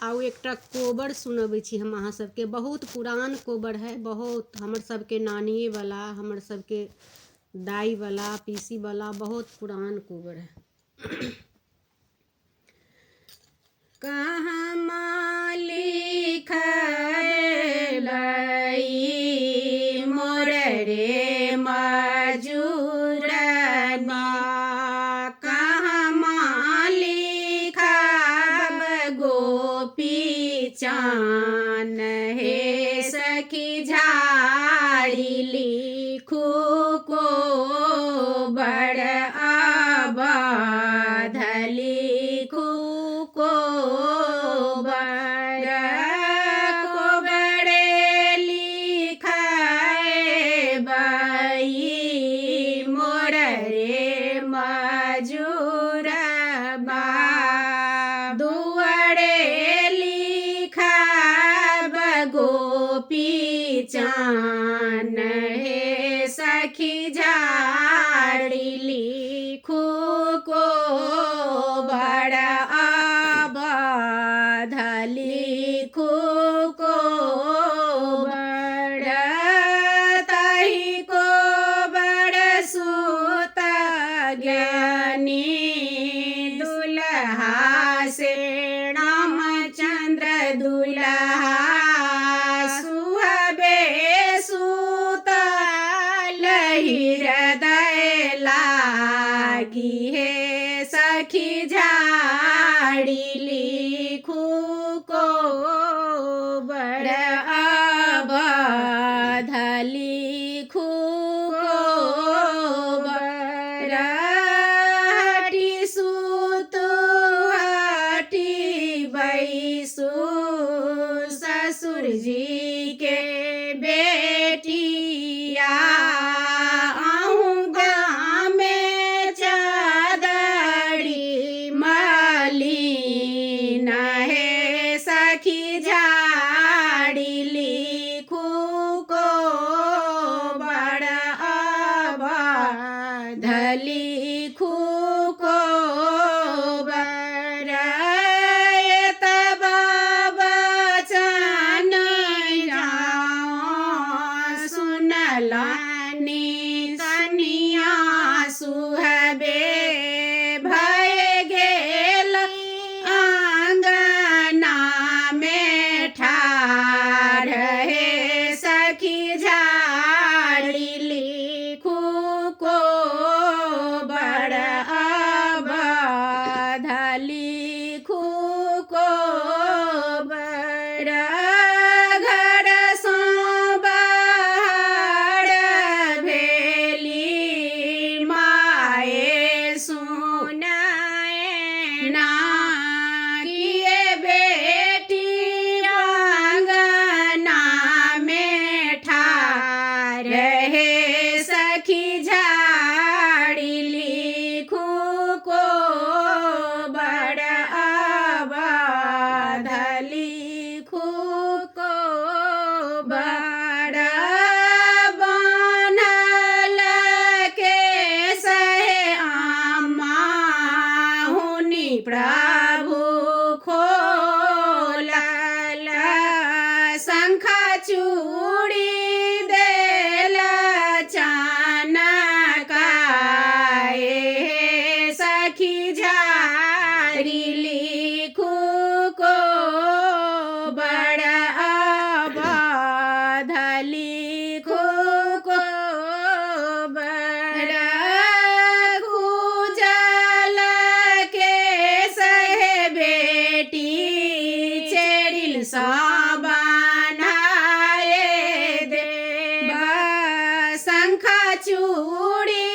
आउ एकटा कोबर सुनबै छी हम अहाँ सबके। बहुत पुरान कोबर है, बहुत हमर सबके नानिए वाला, हमर सबके दाई वाला, पीसी वाला बहुत पुरान कोबर है। कहाँ मालिक लई मोर रे मजूरनी, कहाँ मालिक गोपी चान हे सखी झाड़ी लिखू को बड़ आबाध लिखू को बड़ को बड़े लिखाए बाई मोर रे मजूर बा, दुआरे लिखा गोपी चान हे सखी झाड़ी लिखू को बड़ आबाध लिखू को बड़, ताही को बड़ सुत ज्ञानी दुल्हा से रामचंद्र दुल्हा, सुहबे सुतल हृदय लागी हे सखी झाड़ी लिखू को बड़ आबाध लिखू को बड़, हटी सुतु हटी बैसु ससुर जी के बेटिया, आहूँ गाँव में चादड़ी मलिन हे सखी झाड़ी लिखू को बड़ आबाध लिखू को बड़, तब बचन जाओ सुनलानी तनिया सुहबे भय गेल आंगना में ठाढ़ हे सखी झाड़ी लिखू को बड़ आबाध लिखू को बड़, घर सो बाहर भेली माए सुनाए ना, किए बेटी आंगना में ठाढ़ हे सखी झाड़ी लिखू को बड़ आबाध लिखू को बड़, बनल के सहे आमा हुनी प्रभु खोलल, शंखा चूड़ी देल चनकाए हे सखी झाड़ी लिखू को बड़ आबाध लिखू को बड़, खूजल के सहे बेटी चेरिल सा बनाए दे, शंखा चूड़ी